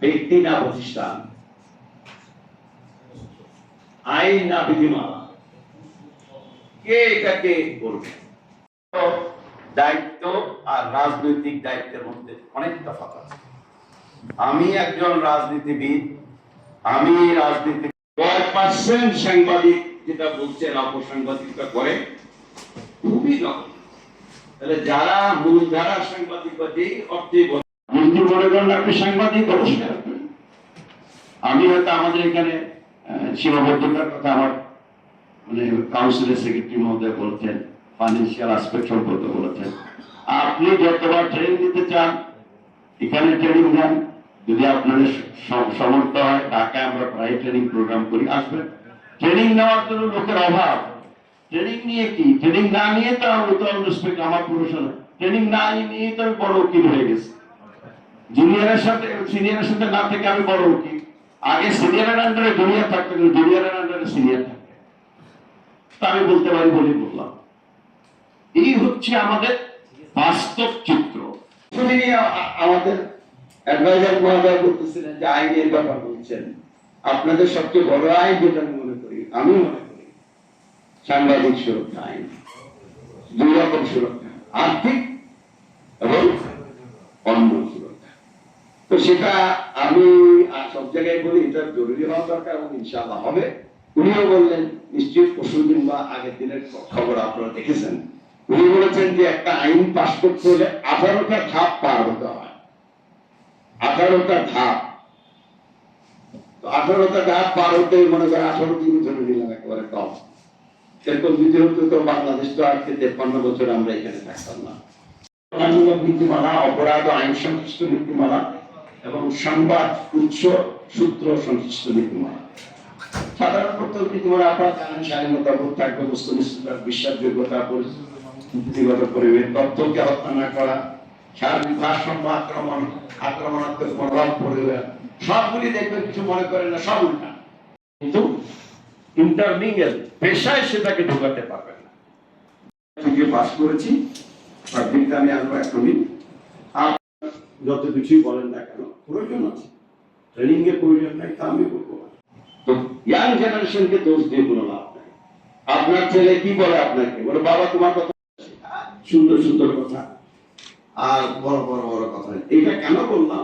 ব্যক্তি না প্রতিষ্ঠান, আইন না বিধিমালা, কে এটাকে করবে? দায়িত্ব আর রাজনৈতিক দায়িত্বের মধ্যে অনেক তফাৎ আছে। আমি একজন রাজনীতিবিদ, আমি রাজনীতি কয়েক পার্সেন্ট সাংবাদিক যেটা বলছেন অপসাংবাদিকতা করে খুবই নগণ্য। তাহলে যারা মূলধারা সাংবাদিক বা যেই অর্থে মন্ত্রী মনে করেন আপনি সাংবাদিক, অবশ্যই আমি হয়তো আমাদের এখানে সীমাবদ্ধতার কথা আমার মানে কাউন্সিলের সেক্রেটারি মহোদয় বলতেন, ফাইন্যান্সিয়াল অ্যাসপেক্ট সম্পর্কে বলেছেন। আপনি যতবার ট্রেনিং দিতে চান এখানে ট্রেনিং দেন, যদি আপনাদের সমর্থ হয় ঢাকায় আমরা প্রায় ট্রেনিং প্রোগ্রাম করি, আসবেন। ট্রেনিং নেওয়ার জন্য লোকের অভাব। ট্রেনিং নিয়ে কি? ট্রেনিং না নিয়ে তো আমার প্রফেশন, ট্রেনিং না নিয়ে তো আমি বড় উকিল হয়ে গেছি। জুনিয়রের সাথে সিনিয়রের সাথে না থেকে আমি বড় উকিল। আগে সিনিয়রের আন্ডারে জুনিয়র থাকতো, কিন্তু জুনিয়রের আন্ডারে সিনিয়র থাকতো। তা আমি বলতে পারি বলে বললাম। এই হচ্ছে আমাদের বাস্তব চিত্র। আমাদের অ্যাডভাইজার মহোদয় বলতেছিলেন যে আইনের ব্যাপার বলছেন, আপনাদের সবচেয়ে বড় আইন যেটা আমি মনে করি সাংবাদিক সুরক্ষা আইন। দুই রকম সুরক্ষা, আর্থিক এবং অন্য সুরক্ষা। তো সেটা আমি সব জায়গায় বলি এটা জরুরি হওয়া দরকার এবং ইনশাআল্লাহ হবে। উনিও বললেন, নিশ্চিত পরশুদিন বা আগের দিনের খবর আপনারা দেখেছেন, উনি বলেছেন যে একটা আইন পাস করতে হলে 18টা ধাপ পার হতে হয়। 18টা ধাপ। তো 18টা ধাপ পার হতে মনে করেন 18 দিন ধরে নিলাম, একেবারে কম। সেরকম যদি হতো তো বাংলাদেশ তো আজকে 53 বছর আমরা এখানে থাকতাম না। নীতিমালা, অপরাধ ও আইন সংশ্লিষ্ট নীতিমালা এবং সংবাদ উৎস সূত্র সংশ্লিষ্ট নীতিমালা। সাধারণত নীতিমালা আপনারা জানেন, স্বাধীনতা বোধ থাকবে, বস্তুনিষ্ঠতা, বিশ্বাসযোগ্যতা, পরিস্থিতিগত পরিবেশ, তথ্যকে হত্যা না করা, সার্বিক ভারসাম্য, আক্রমণাত্মক মনোভাব, পরিবেশ, সবগুলি দেখবেন কিছু মনে করেন না, সব উল্টা। কিন্তু ইন্টারমিঙ্গেল পেশায় সেটাকে ঢোকাতে পারবেন না। পাস করেছি, পাবলিকটা আমি আসবো এখনই। আর যত কিছুই বলেন না কেন, প্রয়োজন আছে, ট্রেনিং এর প্রয়োজন নাই তা আমি বলবো না। তো ইয়াং জেনারেশনকে দোষ দিয়ে কোনো লাভ নাই। আপনার ছেলে কি বলে আপনাকে, বলে বাবা তোমার কথা সুন্দর সুন্দর কথা আর বড় বড় বড় কথা। এটা কেন বললাম,